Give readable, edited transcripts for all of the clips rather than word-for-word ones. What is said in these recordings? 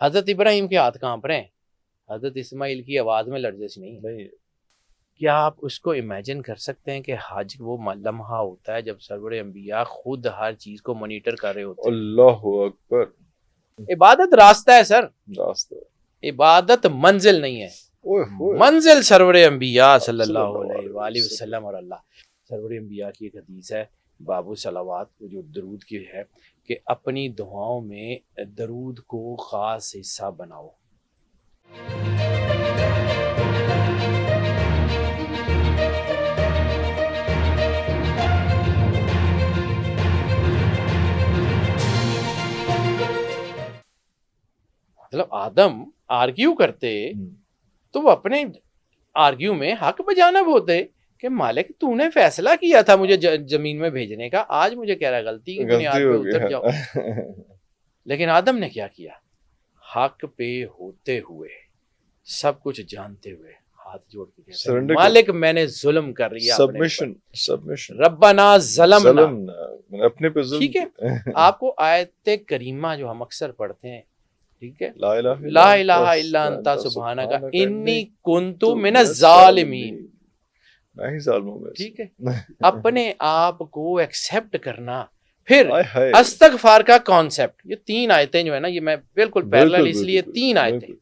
حضرت ابراہیم کے ہاتھ کانپ رہے ہیں، حضرت اسماعیل کی آواز میں لرزش نہیں ہے۔ کیا آپ اس کو امیجن کر سکتے ہیں کہ حج وہ لمحہ ہوتا ہے جب سرور انبیاء خود ہر چیز کو مانیٹر کر رہے ہوتے ہیں؟ اللہ اکبر۔ عبادت راستہ ہے سر، راستہ، عبادت منزل نہیں ہے۔ اوہ ہوئے، منزل سرور انبیاء صلی اللہ علیہ وآلہ وسلم اور اللہ۔ سرور انبیاء کی ایک حدیث ہے باب صلوات جو درود کی ہے کہ اپنی دعاؤں میں درود کو خاص حصہ بناؤ۔ مطلب آدم آرگیو کرتے تو وہ اپنے آرگیو میں حق بجانب ہوتے کہ مالک تو نے فیصلہ کیا تھا مجھے زمین میں بھیجنے کا، آج مجھے کہہ رہا غلطی کی بنیاد پہ اتر جاؤ۔ لیکن آدم نے کیا کیا؟ حق پہ ہوتے ہوئے، سب کچھ جانتے ہوئے ہاتھ جوڑ کے کہتے ہیں مالک میں نے ظلم کر لیا، سبمیشن، ربنا ظلمنا، اپنے پہ ظلم۔ ٹھیک ہے، آپ کو آیت کریمہ جو ہم اکثر پڑھتے ہیں، ٹھیک ہے، لا الہ الا انت سبحانک انی کنت من الظالمین، میں ہی ظالموں میں، ٹھیک ہے، اپنے آپ کو ایکسیپٹ کرنا۔ پھر استغفار کا کانسیپٹ، یہ تین آیتیں جو ہے نا، یہ میں بالکل پیرلل اس لیے تین آیتیں،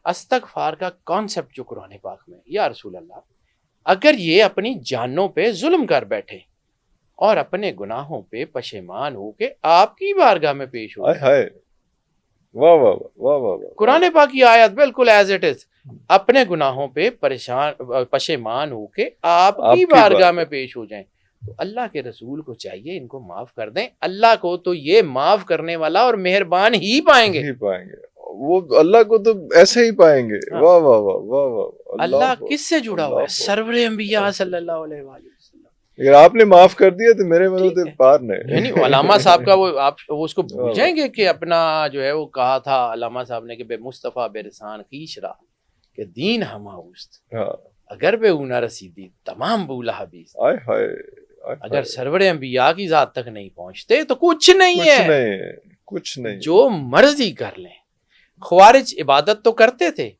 استغفار کا کانسیپٹ جو قرآن پاک میں، یا رسول اللہ اگر یہ اپنی جانوں پہ ظلم کر بیٹھے اور اپنے گناہوں پہ پشیمان ہو کے آپ کی بارگاہ میں پیش ہو، واہ واہ واہ واہ، قرآن پاک کی آیت بالکل ایز اٹ از، اپنے گناہوں پہ پشیمان ہو کے آپ کی بارگاہ میں پیش ہو جائیں تو اللہ کے رسول کو چاہیے ان کو معاف کر دیں۔ اللہ کو تو یہ معاف کرنے والا اور مہربان ہی پائیں گے، وہ اللہ کو تو ایسے ہی پائیں گے۔ واہ واہ واہ واہ واہ، اللہ کس سے جڑا ہوا ہے؟ سرور انبیاء صلی اللہ علیہ وآلہ وسلم۔ اگر آپ نے معاف کر دیا تو میرے منہ تے پار نہیں۔ یعنی علامہ صاحب کا وہ آپ اس کو بھول جائیں گے کہ اپنا جو ہے وہ کہا تھا علامہ صاحب نے کہ بے مصطفیٰ بے رسان خیش را کہ دین ہما اوست، اگر بے اونا رسیدی تمام بولا حبیث۔ اگر سرور انبیاء کی ذات تک نہیں پہنچتے تو کچھ نہیں ہے، کچھ نہیں، جو مرضی کر لیں۔ خوارج عبادت تو کرتے تھے،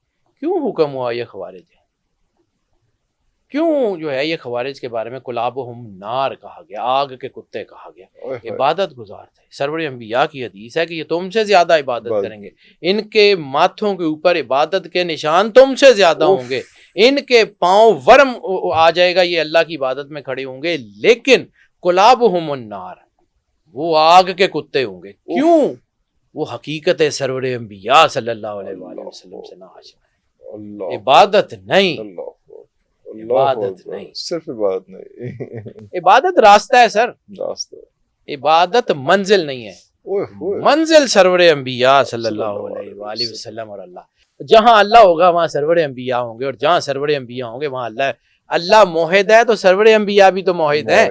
کیوں حکم ہوا یہ خوارج ہے؟ کیوں جو ہے یہ خوارج کے بارے میں کلابہم نار کہا گیا، آگ کے کتے کہا گیا؟ عبادت گزار تھے۔ سرور انبیاء کی حدیث ہے کہ یہ تم سے زیادہ عبادت کریں گے، ان کے ماتھوں کے اوپر عبادت کے نشان تم سے زیادہ ہوں گے، ان کے پاؤں ورم آ جائے گا، یہ اللہ کی عبادت میں کھڑے ہوں گے، لیکن کلابہم النار، وہ آگ کے کتے ہوں گے۔ کیوں؟ وہ حقیقت سرور انبیاء صلی اللہ علیہ وآلہ وسلم سے نہ حاصل ہے۔ عبادت نہیں، عبادت نہیں، صرف عبادت نہیں، عبادت راستہ ہے سر، راستہ، عبادت منزل نہیں ہے۔ منزل سرور انبیاء صلی اللہ علیہ وآلہ وسلم اور اللہ۔ جہاں اللہ ہوگا وہاں سرور انبیاء ہوں گے، اور جہاں سرور انبیاء ہوں گے وہاں اللہ ہے۔ اللہ موحد ہے تو سرور انبیاء بھی تو موحد ہے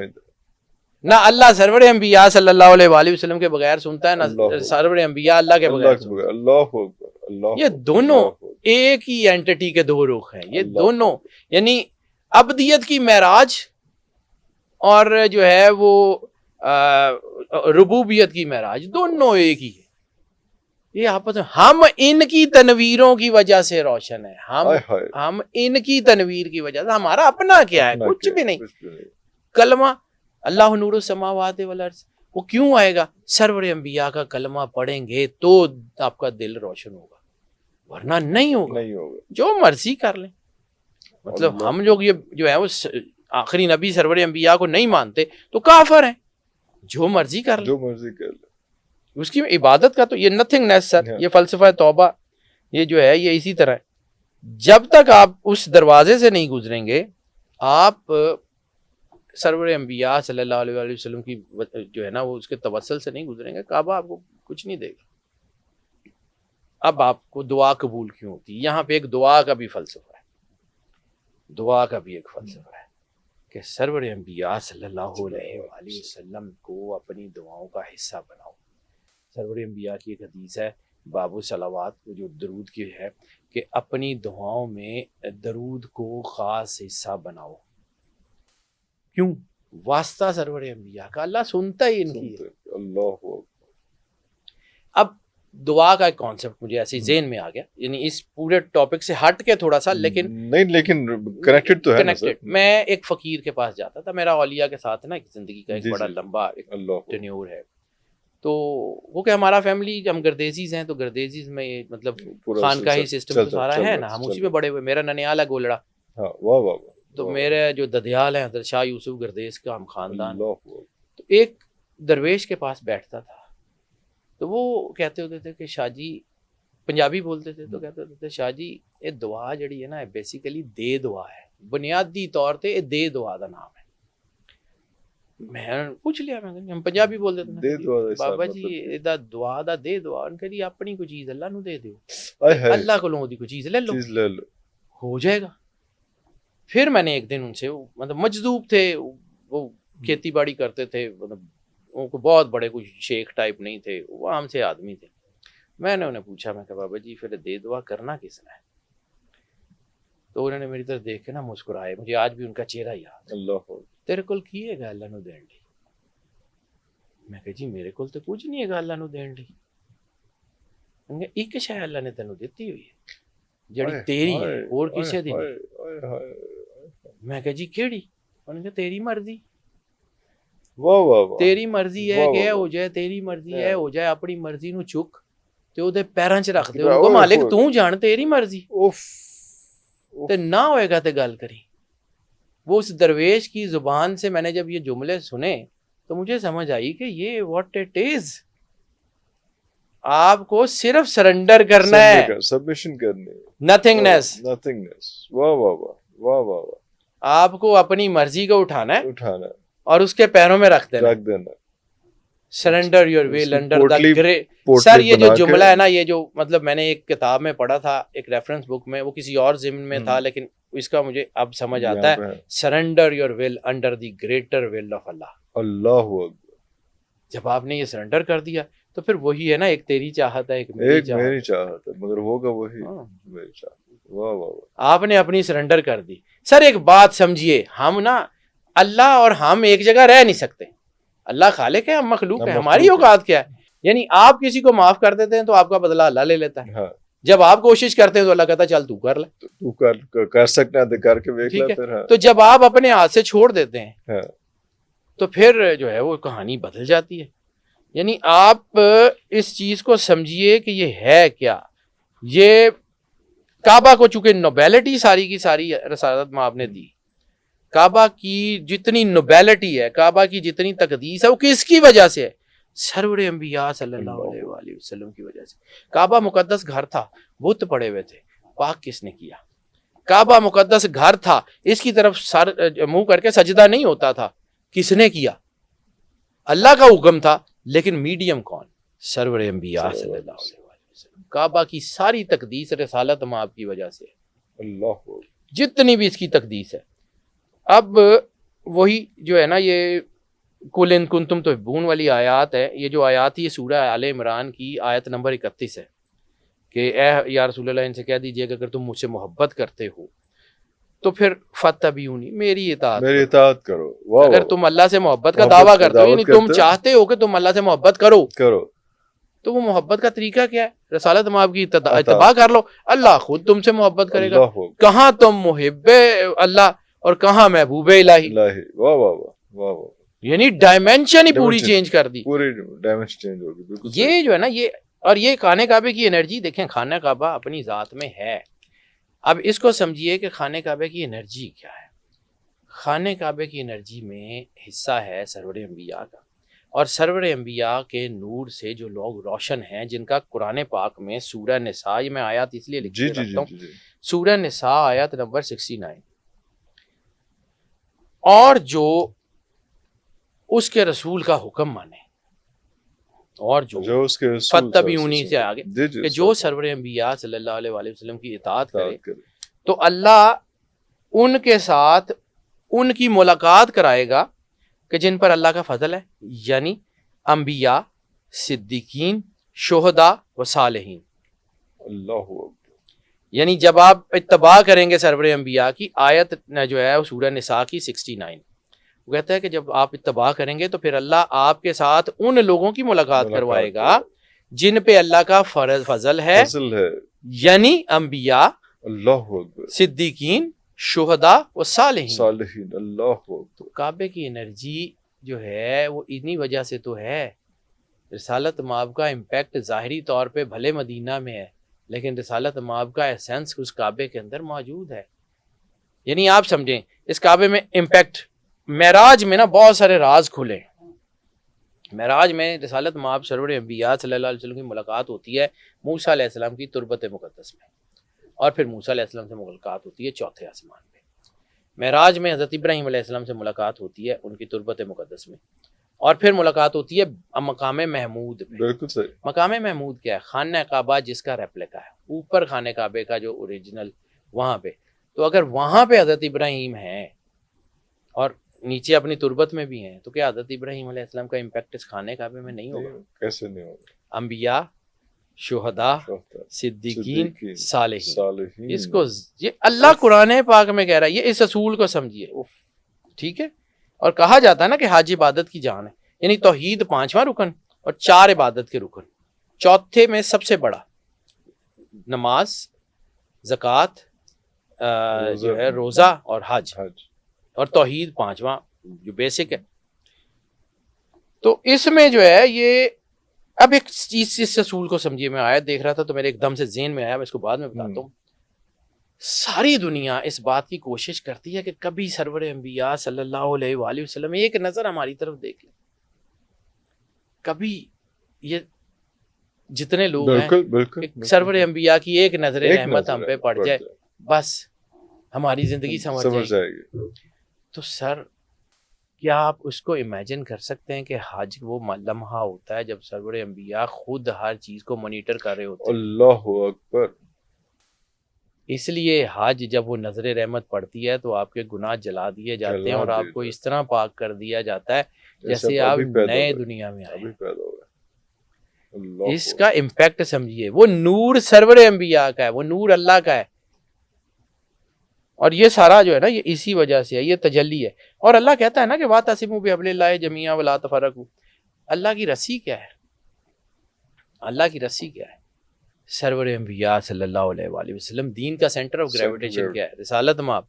نہ۔ اللہ سرور انبیاء صلی اللہ علیہ وآلہ وسلم کے بغیر سنتا ہے، نہ سرور انبیاء اللہ کے بغیر سنتا ہے۔ اللہ اکبر، یہ دونوں ایک ہی اینٹی کے دو رخ ہیں، یہ دونوں، یعنی ابدیت کی معراج اور جو ہے وہ ربوبیت کی معراج، دونوں ایک ہی ہے۔ یہ آپس میں ہم ان کی تنویروں کی وجہ سے روشن ہے، ہم ان کی تنویر کی وجہ سے، ہمارا اپنا کیا ہے؟ کچھ بھی نہیں۔ کلمہ اللہ نور السماوات والارض، وہ کیوں آئے گا؟ سرور انبیاء کا کلمہ پڑھیں گے تو آپ کا دل روشن ہوگا، ورنہ نہیں ہوگا۔ جو مرضی کر لیں، مطلب ہم لوگ یہ جو ہے وہ آخری نبی سرور انبیاء کو نہیں مانتے تو کافر ہیں، جو مرضی کر لیں، جو مرضی کر لیں۔ اس کی عبادت کا تو یہ نتھنگ نیس سر، یہ فلسفہ توبہ یہ جو ہے یہ اسی طرح ہے۔ جب تک آپ اس دروازے سے نہیں گزریں گے، آپ سرور انبیاء صلی اللہ علیہ وآلہ وسلم کی جو ہے نا وہ اس کے توسل سے نہیں گزریں گے، کعبہ آپ کو کچھ نہیں دے گا۔ اب آپ کو دعا قبول کیوں ہوتی ہے؟ یہاں پہ ایک دعا کا بھی فلسفہ ہے، دعا کا بھی ایک فلسفہ ہے کہ سرور انبیاء صلی اللہ علیہ وآلہ وسلم کو اپنی دعاؤں کا حصہ بناؤ۔ سرور انبیاء کی ایک حدیث ہے باب صلوات جو درود کی ہے کہ اپنی دعاؤں میں درود کو خاص حصہ بناؤ۔ کیوں؟ واسطہ سرور انبیاء کا، اللہ سنتا ہی ان کی ہے۔ اللہ، اب دعا کا ایک کانسیپٹ مجھے ایسے ذہن میں آ گیا, یعنی اس پورے ٹاپک سے ہٹ کے تھوڑا سا, لیکن لیکن کنیکٹڈ تو ہے نا سر. میں ایک فقیر کے پاس جاتا تھا, میرا اولیاء کے ساتھ نا ایک زندگی کا ایک بڑا لمبا ٹینیور ہے, تو وہ کہ ہمارا فیملی, ہم گردیزیز ہیں, تو گردیزیز میں مطلب خانقاہی سسٹم تو سارا ہے نا, ہم اسی میں بڑے ہوئے. میرا ننیال ہے گولڑا, تو میرے جو ددیال ہیں حضرت شاہ یوسف گردیز کا ہم خاندان, تو ایک درویش کے پاس بیٹھتا تھا, تو وہ کہتے ہوتے تھے کہ شاہ جی, پنجابی بولتے تھے, تو کہتے ہوتے تھے شاہ جی یہ دعا جڑی ہے نا بیسیکلی دے دعا ہے, بنیادی طور تے دے دعا دا نام ہے. میں پوچھ لیا, میں ہم پنجابی بولتے تھے بابا جی دا دعا دا دے دعا, ان کہ جی اپنی کوئی چیز اللہ نو دے دیو, اللہ کو لوں دی کوئی چیز لے لو, ہو جائے گا. پھر میں نے ایک دن ان سے, مطلب مجذوب تھے وہ, کھیتی باڑی کرتے تھے, مطلب ان کو بہت بڑے کوئی شیخ ٹائپ نہیں تھے, وہ عام سے آدمی تھے. میں نے انہیں پوچھا, میں کہ بابا جی پھر دے دعا کرنا کس نے؟ تو انہوں نے میری طرف دیکھ کے نا مسکرائے, مجھے آج بھی ان کا چہرہ یاد. تیرے کول کی ہے گا اللہ نو دین لی؟ میں کہ جی میرے کول تو کچھ نہیں ہے گا اللہ نو دین لی. ایک شے اللہ نے تینوں دیتی ہوئی ہے جڑی تیری ہے, اور کسے دی نہیں. میں کہ جی کیڑی؟ انہوں نے کہا تیری مرضی. تیری مرضی ہے کہ ہو جائے, تیری مرضی ہے ہو جائے, اپنی مرضی نو چک تے او دے پیراں چ رکھ دے, ان کو مالک تو جان, تیری مرضی, تے نہ ہوئے گا تے گل کری. وہ اس درویش کی زبان سے میں نے جب یہ جملے سنے تو مجھے سمجھ آئی کہ یہ واٹ اٹ از. آپ کو صرف سرنڈر کرنا ہے, سبمیشن کرنی ہے, نتھنگنیس. واہ واہ واہ واہ واہ. آپ کو اپنی مرضی کو اٹھانا ہے ہے اور اس کے پیروں میں رکھ دینا. Surrender your will under the great. Sir یہ جو جملہ ہے نا, یہ جو مطلب میں نے ایک کتاب میں پڑھا تھا, ایک ریفرنس بک میں, وہ کسی اور ضمن میں تھا, لیکن اس کا مجھے اب سمجھ آتا ہے. Surrender your will under the greater will of Allah. Allah جب آپ نے یہ سرنڈر کر دیا تو پھر وہی ہے نا, ایک تیری چاہت ہے, ایک میری چاہت ہے, مگر ہوگا وہی میری چاہت. واہ واہ. آپ نے اپنی سرنڈر کر دی. سر ایک بات سمجھیے, ہم نا اللہ اور ہم ایک جگہ رہ نہیں سکتے. اللہ خالق ہے, ہم مخلوق ہیں, ہماری اوقات کیا ہے. یعنی آپ کسی کو معاف کر دیتے ہیں تو آپ کا بدلہ اللہ لے لیتا ہے. جب آپ کوشش کرتے ہیں تو اللہ کہتا ہے چل تو کر لے, تو کر سکتے ہیں, کر کے دیکھ لے. پھر تو جب آپ اپنے ہاتھ سے چھوڑ دیتے ہیں تو پھر جو ہے وہ کہانی بدل جاتی ہے. یعنی آپ اس چیز کو سمجھیے کہ یہ ہے کیا. یہ کعبہ کو چونکہ نوبیلٹی ساری کی ساری رسالت میں آپ نے دی, کعبہ کی جتنی نوبیلٹی ہے, کعبہ کی جتنی تقدیس ہے, وہ کس کی وجہ سے ہے؟ سرور انبیاء صلی اللہ علیہ وآلہ وسلم کی وجہ سے. کعبہ مقدس گھر تھا, بت پڑے ہوئے تھے, پاک کس نے کیا؟ کعبہ مقدس گھر تھا, اس کی طرف سر منہ کر کے سجدہ نہیں ہوتا تھا, کس نے کیا؟ اللہ کا حکم تھا, لیکن میڈیم کون؟ سرور انبیاء صلی اللہ علیہ وآلہ وسلم. کعبہ کی ساری تقدیس رسالت میں آپ کی وجہ سے, اللہ جتنی بھی اس کی تقدیس ہے. اب وہی جو ہے نا, یہ کل ان کنتم تحبون والی آیات ہے. یہ جو آیات ہے یہ سورہ آل عمران کی آیت نمبر 31 ہے کہ اے یا رسول اللہ ان سے کہہ دیجئے کہ اگر تم مجھ سے محبت کرتے ہو تو پھر فاتبعونی, میری اطاعت کرو. اگر تم اللہ سے محبت کا دعویٰ کرتے ہو, یعنی تم چاہتے ہو کہ تم اللہ سے محبت کرو, تو وہ محبت کا طریقہ کیا ہے؟ رسالت میں آپ کی اتباع کر لو, اللہ خود تم سے محبت کرے گا. کہاں تم محب اللہ اور کہاں محبوب الہی. واہ واہ واہ واہ. یعنی ڈائمینشن ہی پوری چینج کر دی, پوری ڈائمینشن چینج ہو گئی. یہ جو ہے نا, یہ اور یہ خانہ کعبے کی انرجی دیکھیں, خانہ کعبہ اپنی ذات میں ہے. اب اس کو سمجھیے کہ خانہ کعبے کی انرجی کیا ہے. خانہ کعبے کی انرجی میں حصہ ہے سرور انبیاء کا, اور سرور انبیاء کے نور سے جو لوگ روشن ہیں, جن کا قرآن پاک میں سورہ نساء, یہ میں آیات اس لیے لکھ کے رکھتا ہوں, سورہ نساء آیت نمبر 69, اور جو اس کے رسول کا حکم مانے, اور جو اس کے فتبعونی سے آگے کہ جو سرور انبیاء صلی اللہ علیہ وآلہ وسلم کی اطاعت کرے تو اللہ ان کے ساتھ ان کی ملاقات کرائے گا کہ جن پر اللہ کا فضل ہے, یعنی انبیاء, صدیقین, شہداء و صالحین. اللہ. یعنی جب آپ اتباع کریں گے سرور انبیاء کی, آیت جو ہے وہ سورہ نساء کی 69, وہ کہتا ہے کہ جب آپ اتباع کریں گے تو پھر اللہ آپ کے ساتھ ان لوگوں کی ملاقات کروائے گا جن پہ اللہ کا فضل ہے، فضل ہے، یعنی انبیاء، اللہ اکبر، صدیقین، شہداء و صالحین۔ صالحین، اللہ اکبر۔ کعبے کی انرجی جو ہے وہ انہی وجہ سے تو ہے۔ رسالت مآب کا امپیکٹ ظاہری طور پہ بھلے مدینہ میں ہے، لیکن رسالت مآب کا ایسنس اس کعبے کے اندر موجود ہے۔ یعنی آپ سمجھیں اس کعبے میں امپیکٹ، معراج میں نا بہت سارے راز کھلے۔ معراج میں رسالت مآب سرور انبیاء صلی اللہ علیہ وسلم کی ملاقات ہوتی ہے موسیٰ علیہ السلام کی تربت مقدس میں، اور پھر موسیٰ علیہ السلام سے ملاقات ہوتی ہے چوتھے آسمان پہ۔ معراج میں حضرت ابراہیم علیہ السلام سے ملاقات ہوتی ہے ان کی تربت مقدس میں، اور پھر ملاقات ہوتی ہے مقام محمود پہ۔ بالکل صحیح۔ مقام محمود کیا ہے؟ خانہ کعبہ جس کا ریپلیکا ہے، اوپر خانہ کعبے کا جو اوریجنل وہاں پہ۔ تو اگر وہاں پہ حضرت ابراہیم ہیں اور نیچے اپنی تربت میں بھی ہیں، تو کیا حضرت ابراہیم علیہ السلام کا امپیکٹ اس خانہ کعبے میں نہیں ہوگا؟ کیسے نہیں ہوگا؟ انبیاء، شہداء، صدیقین، صالحین، اس کو یہ اللہ قرآن پاک میں کہہ رہا ہے، یہ اس اصول کو سمجھیے، ٹھیک ہے؟ اور کہا جاتا ہے نا کہ حج عبادت کی جان ہے، یعنی توحید 5واں رکن اور 4 عبادت کے رکن، چوتھے میں سب سے بڑا نماز، زکوٰۃ، جو ہے روزہ اور حج، اور توحید 5واں جو بیسک ہے۔ تو اس میں جو ہے یہ اب ایک چیز اس اصول کو سمجھیے، میں آیت دیکھ رہا تھا تو میرے ایک دم سے ذہن میں آیا، میں اس کو بعد میں بتاتا ہوں۔ ساری دنیا اس بات کی کوشش کرتی ہے کہ کبھی سرور انبیاء صلی اللہ علیہ وآلہ وسلم ایک نظر ہماری طرف دیکھ لیں، کبھی یہ جتنے لوگ ہیں کہ سرور انبیاء کی ایک نظر رحمت ہم پہ پڑ جائے، بس ہماری زندگی سمجھ جائے گی۔ تو سر کیا آپ اس کو امیجن کر سکتے ہیں کہ حج وہ لمحہ ہوتا ہے جب سرور انبیاء خود ہر چیز کو مانیٹر کر رہے ہوتے ہیں؟ اللہ اکبر۔ اس لیے حج جب وہ نظر رحمت پڑتی ہے تو آپ کے گناہ جلا دیے جاتے ہیں اور آپ کو اس طرح پاک کر دیا جاتا ہے جیسے آپ نئے دنیا میں آئے۔ اس کا امپیکٹ سمجھیے، وہ نور سرور انبیاء کا ہے، وہ نور اللہ کا ہے، اور یہ سارا جو ہے نا یہ اسی وجہ سے ہے، یہ تجلی ہے۔ اور اللہ کہتا ہے نا کہ وَاعْتَصِمُوا بِحَبْلِ اللَّهِ جَمِيعًا وَلَا تَفَرَّقُوا۔ اللہ کی رسی کیا ہے؟ اللہ کی رسی کیا ہے؟ سرور انبیاء صلی اللہ علیہ وآلہ وسلم، دین کا سینٹر آف گریویٹیشن کیا ہے؟ رسالت مآب۔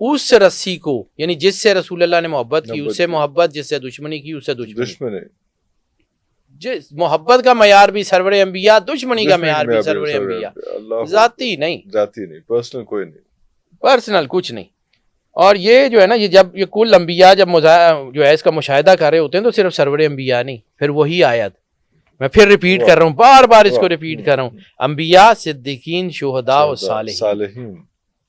اس رسی کو، یعنی جس سے رسول اللہ نے محبت کی اس سے محبت، جس سے دشمنی کی اس سے دشمنی۔ جس محبت کا معیار بھی سرور انبیاء، دشمنی کا معیار بھی سرور انبیاء، ذاتی نہیں، پرسنل کوئی نہیں، پرسنل کچھ نہیں۔ اور یہ جو ہے نا یہ جب یہ کل انبیاء جب جو ہے اس کا مشاہدہ کر رہے ہوتے ہیں تو صرف سرور انبیاء نہیں، پھر وہی آیت میں پھر ریپیٹ کر رہا ہوں، بار بار اس کو ریپیٹ کر رہا ہوں، انبیاء، صدیقین، شہداء و صالحین،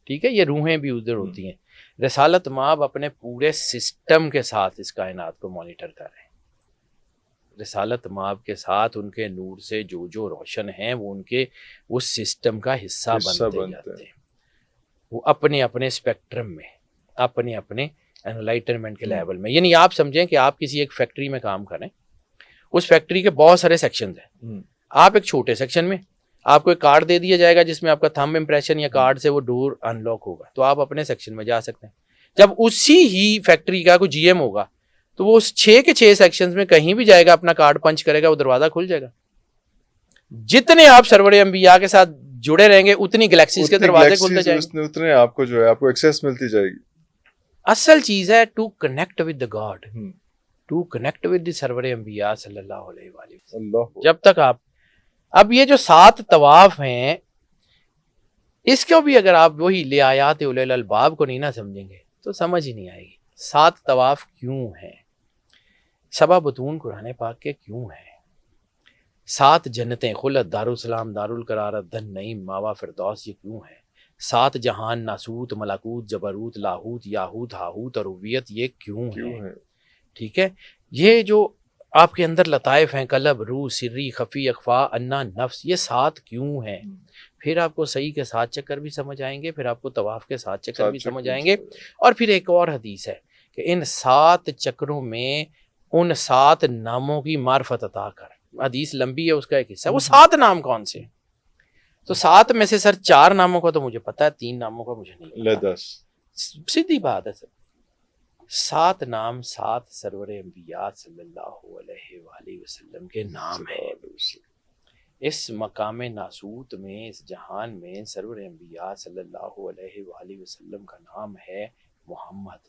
ٹھیک ہے؟ یہ روحیں بھی ادھر ہوتی ہیں۔ رسالت مآب اپنے پورے سسٹم کے ساتھ اس کائنات کو مانیٹر کر رہے ہیں۔ رسالت مآب کے ساتھ ان کے نور سے جو روشن ہیں وہ ان کے اس سسٹم کا حصہ بنتے جاتے ہیں، وہ اپنے اپنے اسپیکٹرم میں، اپنے اپنے انلائٹنمنٹ کے لیول میں۔ یعنی آپ سمجھیں کہ آپ کسی ایک فیکٹری میں کام کریں، اس فیکٹری کے بہت سارے سیکشنز ہیں، آپ ایک چھوٹے سیکشن میں، آپ کو ایک کارڈ دے دیا جائے گا جس میں آپ کا تھمب امپریشن یا کارڈ سے وہ ڈور انلاک ہوگا، تو آپ اپنے سیکشن میں جا سکتے ہیں۔ جب اسی ہی فیکٹری کا کوئی جی ایم ہوگا تو وہ اس 6 کے 6 سیکشنز میں کہیں بھی جائے گا، اپنا کارڈ پنچ کرے گا، وہ دروازہ کھل جائے گا۔ جتنے آپ سرور انبیاء کے ساتھ جڑے رہیں گے اتنی گلیکسیز کے دروازے کھلتے جائیں گے، اتنے آپ کو جو ہے آپ کو ایکسیس ملتی جائے گی۔ اصل چیز ہے to connect with the God, to connect with the سرور انبیاء صلی اللہ علیہ وآلہ وسلم۔ جب تک آپ اب یہ جو 7 طواف ہیں اس کو بھی اگر آپ وہی لآیات اولی الالباب کو نہیں نہ سمجھیں گے تو سمجھ ہی نہیں آئے گی۔ 7 طواف کیوں ہیں؟ 7 بطون قرآن پاک کے کیوں ہیں؟ 7 جنتیں، خلد، دارالسلام، دارالقرار، دن نعیم، ماوا فردوس، یہ کیوں ہیں؟ 7 جہان، ناسوت، ملکوت، جبروت، لاہوت، یاہوت، ہاہوت اور ربوبیت، یہ کیوں ہیں؟ ٹھیک ہے؟ یہ جو آپ کے اندر لطائف ہیں، قلب، روح، سری، خفی، اخفا، انا، نفس، یہ 7 کیوں ہیں؟ پھر آپ کو صحیح کے 7 چکر بھی سمجھ آئیں گے، پھر آپ کو طواف کے 7 چکر بھی سمجھ آئیں گے۔ اور پھر ایک اور حدیث ہے کہ ان 7 چکروں میں ان 7 ناموں کی معرفت عطا کر، حدیث لمبی ہے، اس کا ایک حصہ، وہ 7 نام کون سے ہیں؟ تو 7 میں سے سر 4 ناموں کا تو مجھے پتا ہے، 3 ناموں کا مجھے نہیں پتا۔ سیدھی بات ہے سر، 7 نام 7 سرور انبیاء صلی اللہ علیہ وآلہ وسلم کے نام ہیں. اس مقام ناسوت میں، اس جہان میں سرور انبیاء صلی اللہ علیہ وآلہ وسلم کا نام ہے محمد.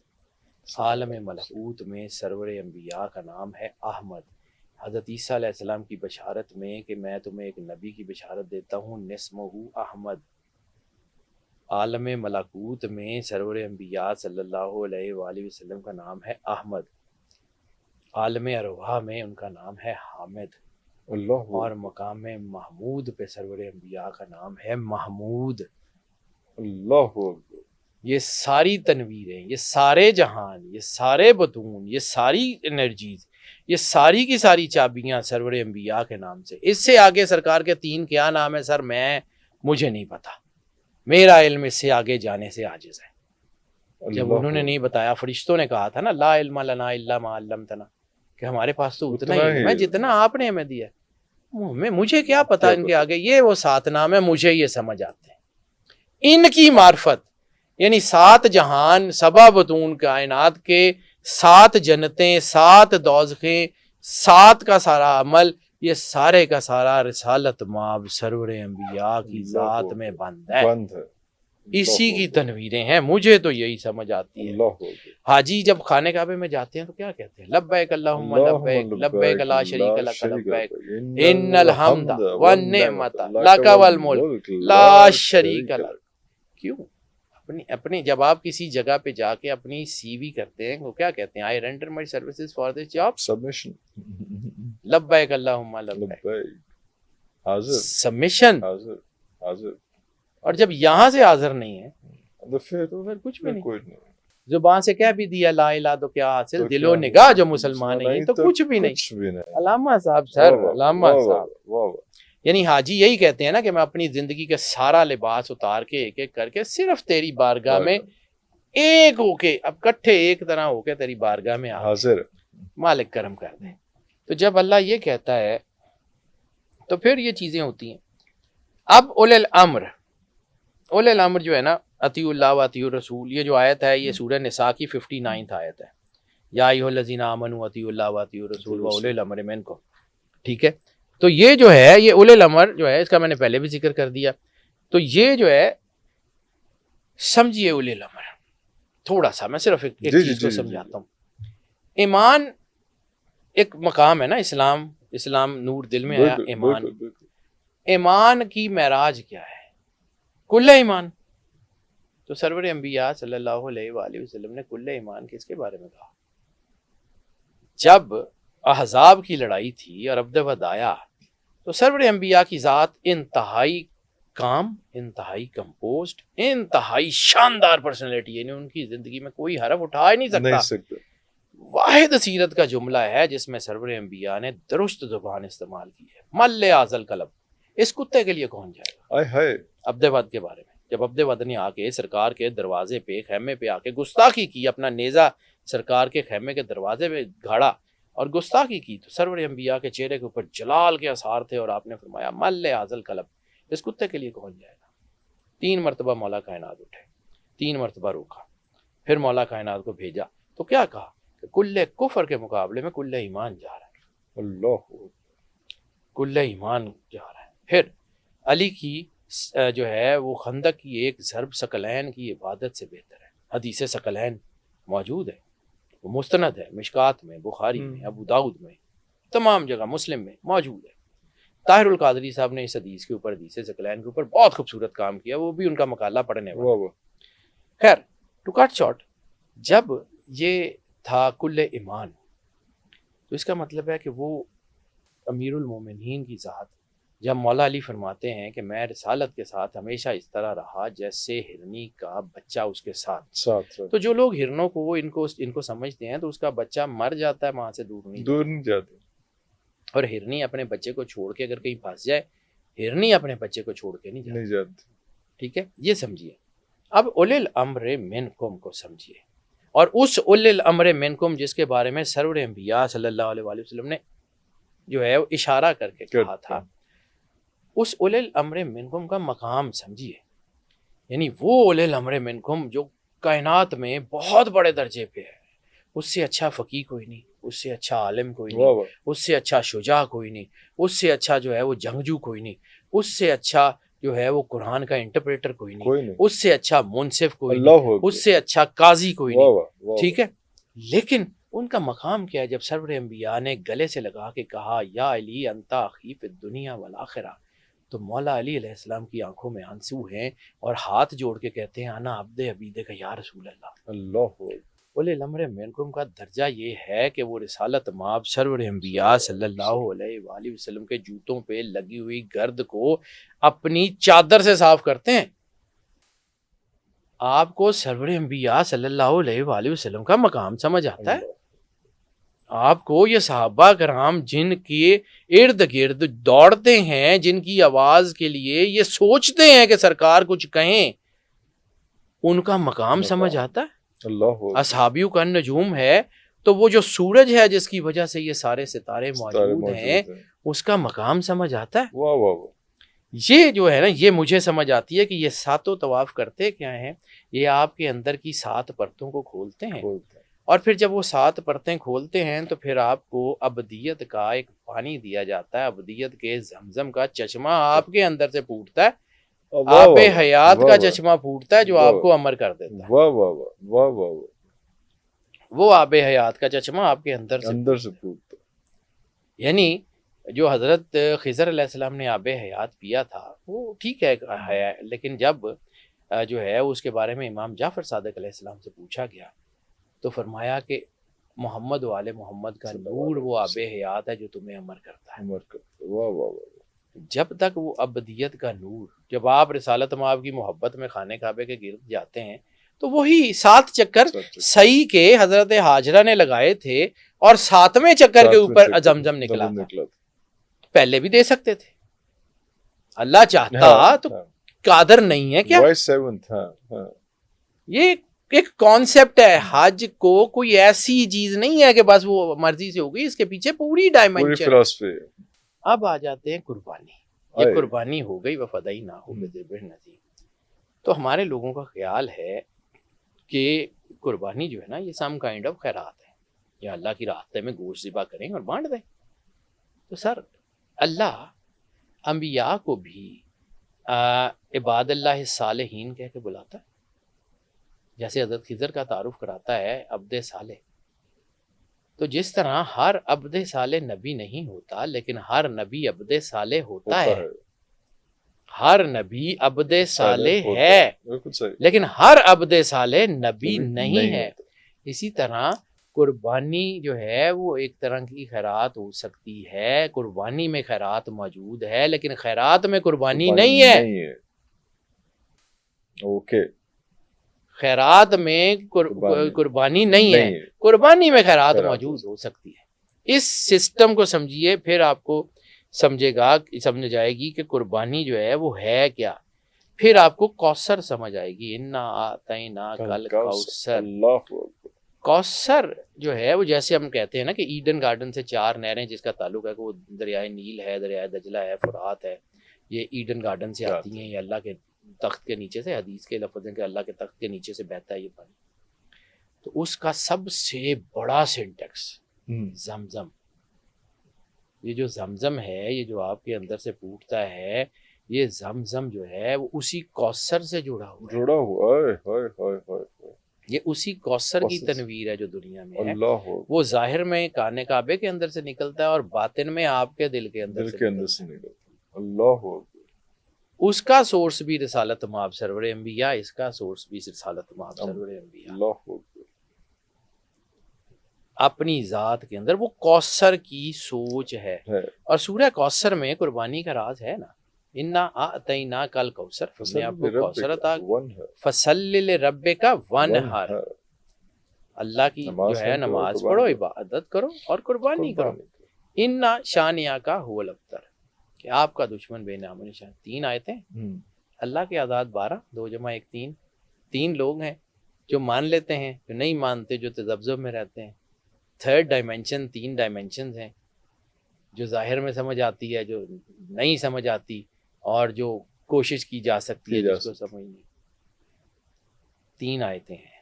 عالم ملکوت میں سرور انبیاء کا نام ہے احمد. حضرت عیسیٰ علیہ السلام کی بشارت میں کہ میں تمہیں ایک نبی کی بشارت دیتا ہوں، نسمہ احمد. عالم ملکوت میں سرور انبیاء صلی اللہ علیہ وآلہ وسلم کا نام ہے احمد. عالم ارواح میں ان کا نام ہے حامد. اللہ اور مقام محمود پہ سرور انبیاء کا نام ہے محمود. اللہ یہ ساری تنویریں، یہ سارے جہان، یہ سارے بطون، یہ ساری انرجیز، یہ ساری کی ساری چابیاں سرور انبیاء کے نام سے. اس سے آگے سرکار کے 3 کیا نام ہے سر؟ مجھے نہیں پتا، میرا علم اس سے آگے جانے سے عاجز ہے. جب انہوں نے نہیں بتایا، فرشتوں نے کہا تھا نا لا علم لنا الا ما علمتنا، کہ ہمارے پاس تو اتنا ہی علم ہے جتنا آپ نے ہمیں دیا. مجھے کیا پتا ان کے آگے. یہ وہ 7 نام ہے، مجھے یہ سمجھ آتے ہیں. ان کی معرفت یعنی 7 جہان، 7 بطون کائنات کے 7 جنتیں، 7 دوزخیں، 7 کا سارا عمل، یہ سارے کا سارا رسالت ماب سرور انبیاء کی ذات میں بند ہے. اسی کی تنویریں ہیں. مجھے تو یہی سمجھ آتی ہے. حاجی جب خانے کعبے میں جاتے ہیں تو کیا کہتے ہیں؟ لبیک اللہم لبیک لبیک لا شریک لک لبیک ان الحمد والنعمت لک والملک لا شریک لک. کیوں؟ اپنی جب آپ کسی جگہ پہ جا کے اپنی سی وی کرتے ہیں وہ کیا کہتے ہیں؟ I render my services for this job submission. لبیک اللہم لبیک حاضر سبمیشن. حاضر. اور جب یہاں سے حاضر نہیں ہے تو پھر کچھ بھی نہیں. کوئی نہیں. زبان سے کہہ بھی دیا لا الہ تو کیا حاصل؟ دل و نگاہ جو مسلمان ہیں تو کچھ بھی نہیں. علامہ صاحب سر، علامہ صاحب یعنی حاجی یہی کہتے ہیں نا کہ میں اپنی زندگی کا سارا لباس اتار کے ایک ایک کر کے صرف تیری بارگاہ میں ایک ہو کے، اب کٹھے ایک طرح ہو کے تیری بارگاہ میں حاضر. مالک کرم کر دے. تو جب اللہ یہ کہتا ہے تو پھر یہ چیزیں ہوتی ہیں. اب اولے الامر جو ہے نا، اطیعوا اللہ و اطیعوا الرسول، یہ جو آیت ہے یہ سورہ نساء کی 59 آیت ہے. یا ایھا الذین آمنوا اطیعوا اللہ و اطیعوا الرسول و اولی الامر منکم. ٹھیک ہے، تو یہ جو ہے یہ اولی الامر جو ہے اس کا میں نے پہلے بھی ذکر کر دیا. تو یہ جو ہے سمجھیے اولی الامر تھوڑا سا، میں صرف ایک چیز کو سمجھاتا ہوں. ایمان ایک مقام ہے نا، اسلام نور دل میں آیا. ایمان کی معراج کیا ہے؟ کل ایمان. تو سرور انبیاء صلی اللہ علیہ وآلہ وسلم نے کل ایمان کس کے بارے میں کہا؟ جب احزاب کی لڑائی تھی اور عبد ود آیا تو سرور انبیاء کی ذات انتہائی کام، انتہائی کمپوزڈ، انتہائی شاندار پرسنالٹی، یعنی ان کی زندگی میں کوئی حرف اٹھا ہی نہیں سکتا. واحد سیرت کا جملہ ہے جس میں سرور انبیاء نے درست زبان استعمال کی ہے. مل آزل قلب. اس کتے کے لیے کون جائے گا؟ عبد ود کے بارے میں جب عبد ود نے آ کے سرکار کے دروازے پہ، خیمے پہ آ کے گستاخی کی، اپنا نیزہ سرکار کے خیمے کے دروازے پہ گھاڑا اور گستاخی کی، تو سرور انبیاء کے چہرے کے اوپر جلال کے اثار تھے اور آپ نے فرمایا مل آزل قلب. اس کتے کے لیے کون جائے گا؟ 3 مرتبہ مولا کائنات اٹھے، 3 مرتبہ روکا، پھر مولا کائنات کو بھیجا. تو کیا کہا کہ کل کفر کے مقابلے میں کل ایمان جا رہا ہے. اللہ، کل ایمان جا رہا ہے. پھر علی کی جو ہے وہ خندق کی ایک ضرب ثقلین کی عبادت سے بہتر ہے. حدیث ثقلین موجود ہے، وہ مستند ہے، مشکات میں، بخاری میں، ابو داؤد میں، تمام جگہ، مسلم میں موجود ہے. طاہر القادری صاحب نے اس حدیث کے اوپر، حدیث ثقلین کے اوپر بہت خوبصورت کام کیا، وہ بھی ان کا مقالہ پڑھنے والا. خیر ٹو کٹ شارٹ، جب یہ تھا کل ایمان تو اس کا مطلب ہے کہ وہ امیر المومنین کی ذات. جب مولا علی فرماتے ہیں کہ میں رسالت کے ساتھ ہمیشہ اس طرح رہا جیسے ہرنی کا بچہ اس کے ساتھ، تو جو لوگ ہرنوں کو ان کو سمجھتے ہیں تو اس کا بچہ مر جاتا ہے، وہاں سے دور نہیں جاتا. اور ہرنی اپنے بچے کو چھوڑ کے اگر کہیں پھنس جائے، ہرنی اپنے بچے کو چھوڑ کے نہیں جاتی. ٹھیک ہے، یہ سمجھیے. اب اولی الامر منکم کو سمجھیے، اور اس اولی الامر منکم جس کے بارے میں سرور انبیاء صلی اللہ علیہ وآلہ وسلم نے جو ہے اشارہ کر کے کہا تھا، اس اولی الامر منکم کا مقام سمجھیے. یعنی وہ اولی الامر منکم جو کائنات میں بہت بڑے درجے پہ ہے، اس سے اچھا فقیہ کوئی نہیں، اس سے اچھا عالم کوئی واہ نہیں، واہ، اس سے اچھا شجاع کوئی نہیں، اس سے اچھا جو ہے وہ جنگجو کوئی نہیں، اس سے اچھا جو ہے وہ قرآن کا انٹرپریٹر کوئی نہیں، کوئی نہیں، اس سے اچھا منصف کوئی اللہ نہیں، اکبر، اس سے اچھا قاضی کوئی واہ نہیں، واہ واہ، ٹھیک ہے۔ لیکن ان کا مقام کیا ہے؟ جب سرور انبیاء نے گلے سے لگا کے کہا یا علی انتا اخی فی الدنیا والآخرہ، تو مولا علی علیہ السلام کی آنکھوں میں آنسو ہیں اور ہاتھ جوڑ کے کہتے ہیں انا عبد عبیدک یا رسول اللہ۔ اللہ اکبر، بولے لمر منکم کا درجہ یہ ہے کہ وہ رسالت مآب سرور انبیاء صلی اللہ علیہ وآلہ وسلم کے جوتوں پہ لگی ہوئی گرد کو اپنی چادر سے صاف کرتے ہیں۔ آپ کو سرور انبیاء صلی اللہ علیہ وآلہ وسلم کا مقام سمجھ آتا ہے؟ آپ کو یہ صحابہ کرام جن کے ارد گرد دوڑتے ہیں، جن کی آواز کے لیے یہ سوچتے ہیں کہ سرکار کچھ کہیں، ان کا مقام سمجھ آتا ہے؟ اللہ اکبر، اصحابیوں کا نجوم ہے تو وہ جو سورج ہے جس کی وجہ سے یہ سارے ستارے ستارے موجود ہیں، اس کا مقام سمجھ آتا ہے؟ واہ واہ واہ، یہ جو ہے نا، یہ مجھے سمجھ آتی ہے کہ یہ ساتوں طواف کرتے کیا ہیں، یہ آپ کے اندر کی 7 پرتوں کو کھولتے ہیں، بولتے ہیں، اور پھر جب وہ 7 پرتیں کھولتے ہیں تو پھر آپ کو ابدیت کا ایک پانی دیا جاتا ہے، ابدیت کے زمزم کا چشمہ آپ کے اندر سے پھوٹتا ہے، واہ آب واہ، حیات واہ کا واہ، چشمہ پھوٹتا ہے جو واہ آپ کو امر کر دیتا ہے۔ واہ واہ واہ، واہ واہ واہ، وہ آب حیات کا چشمہ آپ کے اندر سے اندر سے پھوٹتا، یعنی جو حضرت خضر علیہ السلام نے آب حیات پیا تھا وہ ٹھیک ہے، لیکن جب جو ہے اس کے بارے میں امام جعفر صادق علیہ السلام سے پوچھا گیا تو فرمایا کہ محمد و آل محمد کا نور وہ آب حیات ہے جو تمہیں امر کرتا ہے۔ عمر کرتا، واہ واہ واہ، جب تک وہ ابدیت کا نور، جب آپ رسالت مآب کی محبت میں خانہ کعبے کے گرد جاتے ہیں تو وہی 7 چکر صحیح کے حضرت حاجرہ نے لگائے تھے اور 7ویں چکر کے اوپر زمزم نکلا تھا۔ پہلے بھی دے سکتے تھے، اللہ چاہتا تو قادر نہیں ہے کیا؟ وائس 7 ہاں ہاں، یہ ایک کانسیپٹ ہے، حج کو کوئی ایسی چیز نہیں ہے کہ بس وہ مرضی سے ہوگی، اس کے پیچھے پوری پوری ڈائمنشن۔ فلسفی، اب آ جاتے ہیں قربانی، یہ قربانی ہو گئی وفدائی نہ ہو بذبح نذیر۔ تو ہمارے لوگوں کا خیال ہے کہ قربانی جو ہے نا یہ سم کائنڈ آف خیرات ہے، یا اللہ کی راستے میں گوشت ذبح کریں اور بانٹ دیں۔ تو سر اللہ انبیاء کو بھی عباد اللہ الصالحین کہہ کے بلاتا ہے، جیسے حضرت خضر کا تعارف کراتا ہے عبد صالح، تو جس طرح ہر عبد صالح نبی نہیں ہوتا لیکن ہر نبی عبد صالح ہوتا ہے، ہر نبی عبد صالح ہے بالکل صحیح، لیکن ہر عبد صالح نبی نہیں ہے۔ اسی طرح قربانی جو ہے وہ ایک طرح کی خیرات ہو سکتی ہے، قربانی میں خیرات موجود ہے لیکن خیرات میں قربانی نہیں ہے۔ اوکے، خیرات میں قربانی نہیں ہے، قربانی میں خیرات موجود ہو سکتی ہے۔ اس سسٹم کو سمجھیے، پھر آپ کو سمجھ جائے گی کہ قربانی جو ہے وہ ہے کیا، پھر آپ کو کوثر سمجھ آئے گی، انا اعطیناک الکوثر۔ کوثر جو ہے وہ جیسے ہم کہتے ہیں نا کہ ایڈن گارڈن سے 4 نہریں جس کا تعلق ہے کہ وہ دریائے نیل ہے، دریائے دجلہ ہے، فرات ہے، یہ ایڈن گارڈن سے آتی ہیں، یہ اللہ کے تخت کے نیچے سے، حدیث کے لفظ ہیں کہ اللہ کے تخت کے نیچے سے بہتا ہے یہ پانی۔ تو اس کا سب سے بڑا سینٹیکس زمزم، یہ جو زمزم ہے، یہ جو آپ کے اندر سے پھوٹتا ہے، یہ زمزم جو ہے وہ اسی کوثر سے جڑا ہوا ہے، یہ اسی کوثر کی تنویر ہے جو دنیا میں ہے۔ وہ ظاہر میں کانے کعبے کے اندر سے نکلتا ہے اور باطن میں آپ کے دل کے اندر سے نکلتا ہے۔ اللہ، اس کا سورس بھی رسالت مآب سرور انبیاء، اس کا سورس بھی رسالت مآب سرور انبیاء۔ اپنی ذات کے اندر وہ کوثر کی سوچ ہے، اور سورہ کوثر میں قربانی کا راز ہے نا، انا اعطیناک الکوثر، ہم نے آپ کو کوثر عطا، فصلی لربک وانحر، اللہ کی جو ہے نماز پڑھو، عبادت کرو اور قربانی کرو۔ انا شانئک ھو الابتر، کہ آپ کا دشمن بے نام و نشان۔ 3 آیتیں، اللہ کے اعداد 12، 2 + 1 3، 3 لوگ ہیں جو مان لیتے ہیں، جو نہیں مانتے، جو تذبذب میں رہتے ہیں۔ 3rd ڈائمنشن، 3 ڈائمنشنز ہیں، جو ظاہر میں سمجھ آتی ہے، جو نہیں سمجھ آتی، اور جو کوشش کی جا سکتی ہے جس کو سمجھنے۔ 3 آیتیں ہیں،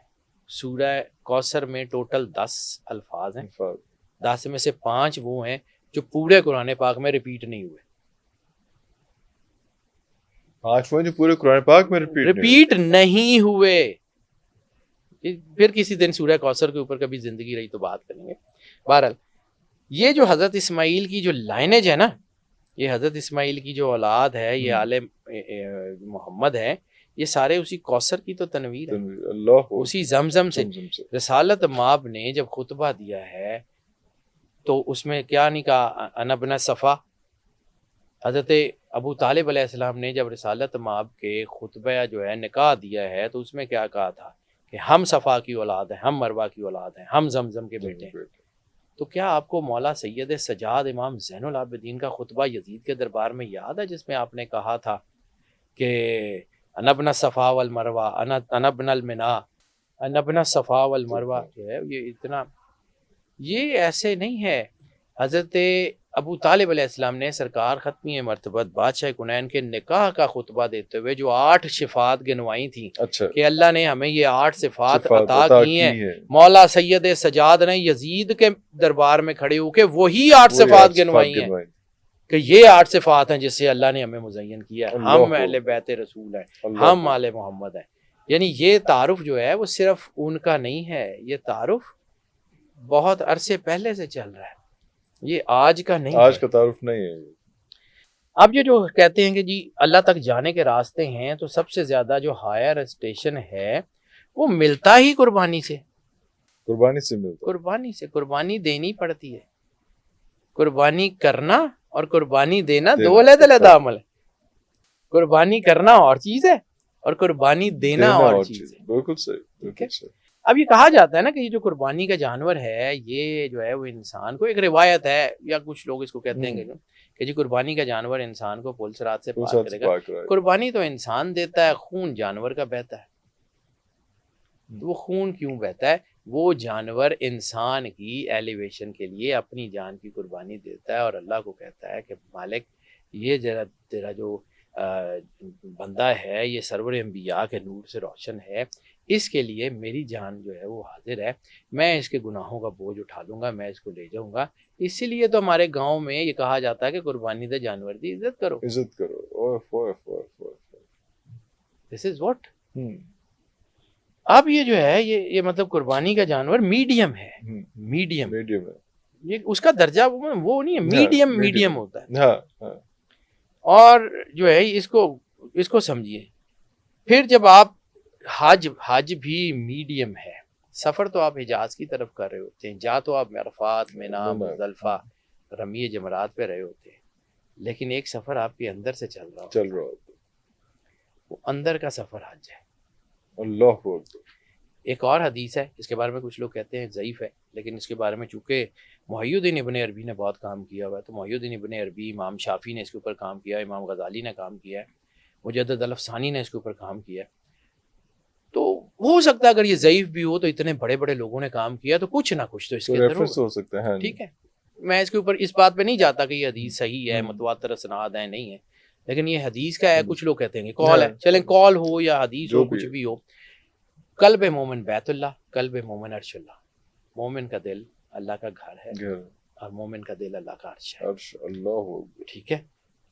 سورہ کوثر میں ٹوٹل 10 الفاظ ہیں، 10 میں سے 5 وہ ہیں جو پورے قرآن پاک میں ریپیٹ نہیں ہوئے، 5 وہ جو پورے قرآن پاک میں ریپیٹ نہیں ہوئے۔ پھر کسی دن سورہ کوثر کے اوپر کبھی زندگی رہی تو بات کریں گے۔ بہرحال یہ جو حضرت اسماعیل کی جو لائنیج ہے نا، یہ حضرت اسماعیل کی جو اولاد ہے، یہ آل محمد ہے، یہ سارے اسی کوثر کی تو تنویر ہے، اللہ اسی زمزم سے۔ رسالت مآب نے جب خطبہ دیا ہے تو اس میں کیا نہیں کہا انا ابن صفا؟ حضرت ابو طالب علیہ السلام نے جب رسالت مآب کے خطبہ جو ہے نکاح دیا ہے تو اس میں کیا کہا تھا کہ ہم صفا کی اولاد ہیں، ہم مروہ کی اولاد ہیں، ہم زمزم کے بیٹے ہیں۔ تو کیا آپ کو مولا سید سجاد امام زین العابدین کا خطبہ یزید کے دربار میں یاد ہے، جس میں آپ نے کہا تھا کہ انا ابن صفا والمروہ، انا ابن المنا، انا ابن صفا والمروہ، جو ہے یہ اتنا، یہ ایسے نہیں ہے۔ حضرت ابو طالب علیہ السلام نے سرکار ختمی مرتبت بادشاہ کنین کے نکاح کا خطبہ دیتے ہوئے جو 8 صفات گنوائی تھیں کہ اللہ نے ہمیں یہ 8 صفات عطا کی ہیں، مولا سید سجاد نے یزید کے دربار میں کھڑے ہو کے وہی 8 صفات گنوائی ہیں کہ یہ 8 صفات ہیں جس سے اللہ نے ہمیں مزین کیا ہے، ہم اہل بیت رسول ہیں، ہم آل محمد ہیں۔ یعنی یہ تعارف جو ہے وہ صرف ان کا نہیں ہے، یہ تعارف بہت عرصے پہلے سے چل رہا ہے، یہ آج کا نہیں، آج کا تعارف نہیں ہے۔ اب یہ جو کہتے ہیں کہ جی اللہ تک جانے کے راستے ہیں، تو سب سے زیادہ جو ہائر اسٹیشن ہے وہ ملتا ہی قربانی سے، قربانی سے ملتا، قربانی سے، قربانی دینی پڑتی ہے۔ قربانی کرنا اور قربانی دینا دو علیحدہ عمل ہے، قربانی کرنا اور چیز ہے اور قربانی دینا اور چیز ہے۔ بالکل صحیح، بالکل صحیح۔ اب یہ کہا جاتا ہے نا کہ یہ جو قربانی کا جانور ہے یہ جو ہے وہ انسان کو، ایک روایت ہے یا کچھ لوگ اس کو کہتے ہیں کہ جی قربانی کا جانور انسان کو پل صراط سے پار کرے گا۔ قربانی تو انسان دیتا ہے، خون جانور کا بہتا ہے، تو وہ خون کیوں بہتا ہے؟ وہ جانور انسان کی ایلیویشن کے لیے اپنی جان کی قربانی دیتا ہے اور اللہ کو کہتا ہے کہ مالک یہ ذرا تیرا جو بندہ ہے یہ سرور انبیاء کے نور سے روشن ہے، اس کے لیے میری جان جو ہے وہ حاضر ہے، میں اس کے گناہوں کا بوجھ اٹھا لوں گا، میں اس کو لے جاؤں گا۔ اسی لیے تو ہمارے گاؤں میں یہ کہا جاتا ہے کہ قربانی دے جانور دی عزت کرو، عزت کرو۔ دس از واٹ۔ اب یہ جو ہے یہ مطلب قربانی کا جانور میڈیم ہے، میڈیم ہے، یہ اس کا درجہ وہ نہیں ہے، میڈیم ہوتا ہے۔ اور جو ہے اس کو سمجھیے۔ پھر جب آپ حج بھی میڈیم ہے، سفر تو آپ حجاز کی طرف کر رہے ہوتے ہیں، جا تو آپ عرفات، منا، مزدلفہ، رمی جمرات پہ رہے ہوتے ہیں، لیکن ایک سفر آپ کے اندر سے چل رہا ہوتا ہے، وہ اندر کا سفر حج ہے۔ اللہ۔ ایک اور حدیث ہے، اس کے بارے میں کچھ لوگ کہتے ہیں ضعیف ہے، لیکن اس کے بارے میں چونکہ محی الدین ابن عربی نے بہت کام کیا ہوا ہے، تو محی الدین ابن عربی، امام شافعی نے اس کے اوپر کام کیا ہے، امام غزالی نے کام کیا ہے، مجدد الافسانی نے اس کے اوپر کام کیا ہے، تو ہو سکتا ہے اگر یہ ضعیف بھی ہو تو اتنے بڑے بڑے لوگوں نے کام کیا تو کچھ نہ کچھ تو اس کے اندر ہو سکتا ہے۔ ٹھیک ہے، میں اس کے اوپر اس بات پہ نہیں جاتا کہ یہ حدیث صحیح ہے، متواتر اسناد ہے، نہیں ہے، لیکن یہ حدیث کا ہے، کچھ لوگ کہتے ہیں کہ قول ہے، چلیں قول ہو یا حدیث ہو، کچھ بھی ہو، قلب مومن بیت اللہ، قلب مومن عرش اللہ، مومن کا دل اللہ کا گھر ہے اور مومن کا دل اللہ کا عرش ہے، اللہ، ٹھیک ہے۔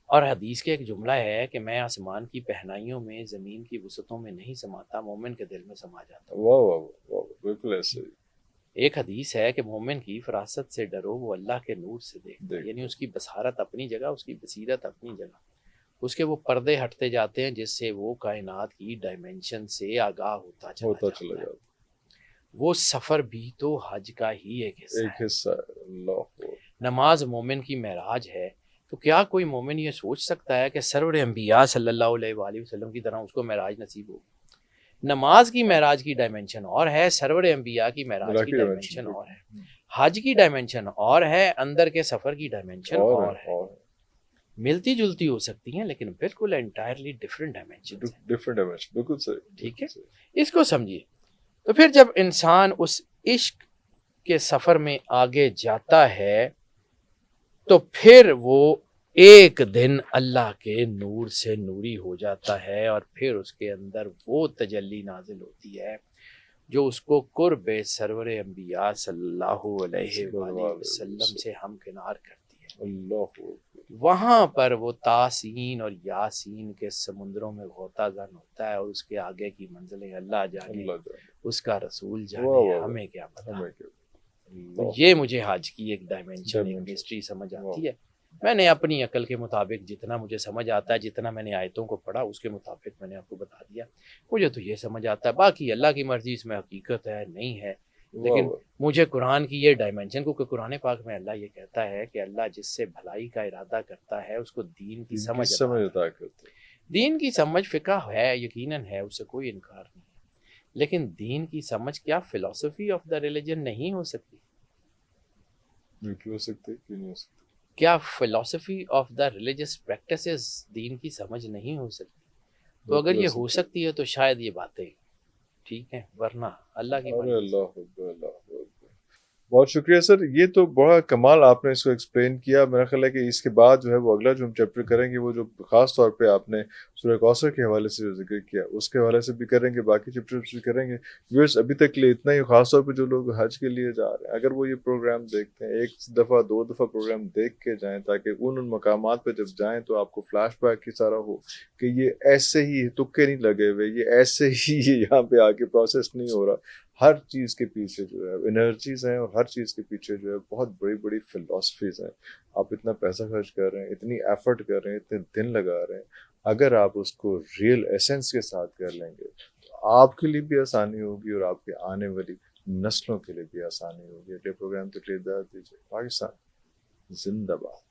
اور حدیث کے ایک جملہ ہے کہ میں آسمان کی پہنائیوں میں، زمین کی وسعتوں میں نہیں سماتا، مومن کے دل میں سما جاتا ہوں۔ واہ واہ واہ، بالکل ایسے ہی۔ ایک حدیث ہے کہ مومن کی فراست سے ڈرو، وہ اللہ کے نور سے دیکھتا ہے، یعنی اس کی بصارت اپنی جگہ، اس کی بصیرت اپنی جگہ، اس کے وہ پردے ہٹتے جاتے ہیں جس سے وہ کائنات کی ڈائمینشن سے آگاہ ہوتا چلا جاتا ہے۔ وہ سفر بھی تو حج کا ہی ایک حصہ ہے۔ اللہ۔ نماز مومن کی معراج ہے، تو کیا کوئی مومن یہ سوچ سکتا ہے کہ سرور انبیاء صلی اللہ علیہ وآلہ وسلم کی طرح اس کو معراج نصیب ہوگی؟ نماز کی معراج کی ڈائمینشن اور ہے، سرور انبیاء کی معراج کی ڈائمینشن اور ہے، حج کی ڈائمینشن اور ہے، اندر کے سفر کی ڈائمینشن اور ہے، ملتی جلتی ہو سکتی ہیں لیکن بالکل انٹائرلی ڈفرینٹ ڈائمینشن، بالکل صحیح، ٹھیک ہے، اس کو سمجھیے۔ تو پھر جب انسان اس عشق کے سفر میں آگے جاتا ہے تو پھر وہ ایک دن اللہ کے نور سے نوری ہو جاتا ہے، اور پھر اس کے اندر وہ تجلی نازل ہوتی ہے، جو اس کو قرب سرور انبیاء صلی اللہ علیہ وآلہ وسلم سے ہمکنار کرتی ہے. اللہ وہاں پر وہ تاسین اور یاسین کے سمندروں میں غوطہ زن ہوتا ہے, اور اس کے آگے کی منزلیں اللہ جانے, اللہ جانے. اس کا رسول واہ جانے, واہ واہ. ہمیں کیا پتا. ہمیں کیا. تو اللہ. یہ مجھے حج کی ایک ڈائمینشن, ایک Dimension. ہسٹری سمجھ واہ. آتی ہے. میں نے اپنی عقل کے مطابق جتنا مجھے سمجھ آتا ہے, جتنا میں نے آیتوں کو پڑھا, اس کے مطابق میں نے آپ کو بتا دیا. مجھے تو یہ سمجھ آتا ہے, باقی اللہ کی مرضی اس میں حقیقت ہے نہیں ہے, لیکن واہ. مجھے قرآن کی یہ ڈائمینشن, کیونکہ قرآن پاک میں اللہ یہ کہتا ہے کہ اللہ جس سے بھلائی کا ارادہ کرتا ہے اس کو دین کی سمجھ عطا کرتے ہیں. دین کی سمجھ فقہ ہے, یقیناً ہے, اس سے کوئی انکار نہیں ہے, لیکن دین کی سمجھ کیا فلسفی آف دا ریلیجن نہیں ہو سکتی؟ کیوں ہو سکتے, کیوں نہیں ہو سکتے. کیا فلسفی آف دا ریلیجس پریکٹسز دین کی سمجھ نہیں ہو سکتی؟ تو اگر یہ ہو سکتی ہے تو شاید یہ باتیں ٹھیک ہیں, ورنہ اللہ کی ارے مرضی. اللہ اکبر, اللہ اکبر. بہت شکریہ سر, یہ تو بڑا کمال آپ نے اس کو ایکسپلین کیا. میرا خیال ہے کہ اس کے بعد جو ہے وہ اگلا جو ہم چیپٹر کریں گے, وہ جو خاص طور پہ آپ نے سورہ کوثر کے حوالے سے جو ذکر کیا اس کے حوالے سے بھی کریں گے, باقی چیپٹرز بھی کریں گے. ویورز ابھی تک کے لیے اتنا ہی. خاص طور پہ جو لوگ حج کے لیے جا رہے ہیں, اگر وہ یہ پروگرام دیکھتے ہیں, ایک دفعہ دو دفعہ پروگرام دیکھ کے جائیں, تاکہ ان مقامات پہ جب جائیں تو آپ کو فلیش بیک کی طرح ہو کہ یہ ایسے ہی تکے نہیں لگے ہوئے, یہ ایسے ہی یہاں پہ آ کے پروسیس نہیں ہو رہا. ہر چیز کے پیچھے جو ہے انرجیز ہیں, اور ہر چیز کے پیچھے جو ہے بہت بڑی بڑی فلسفیز ہیں. آپ اتنا پیسہ خرچ کر رہے ہیں, اتنی ایفرٹ کر رہے ہیں, اتنے دن لگا رہے ہیں, اگر آپ اس کو ریئل ایسنس کے ساتھ کر لیں گے تو آپ کے لیے بھی آسانی ہوگی, اور آپ کے آنے والی نسلوں کے لیے بھی آسانی ہوگی. اگلے پروگرام تک کے لیے اجازت دیجیے. پاکستان زندہ باد.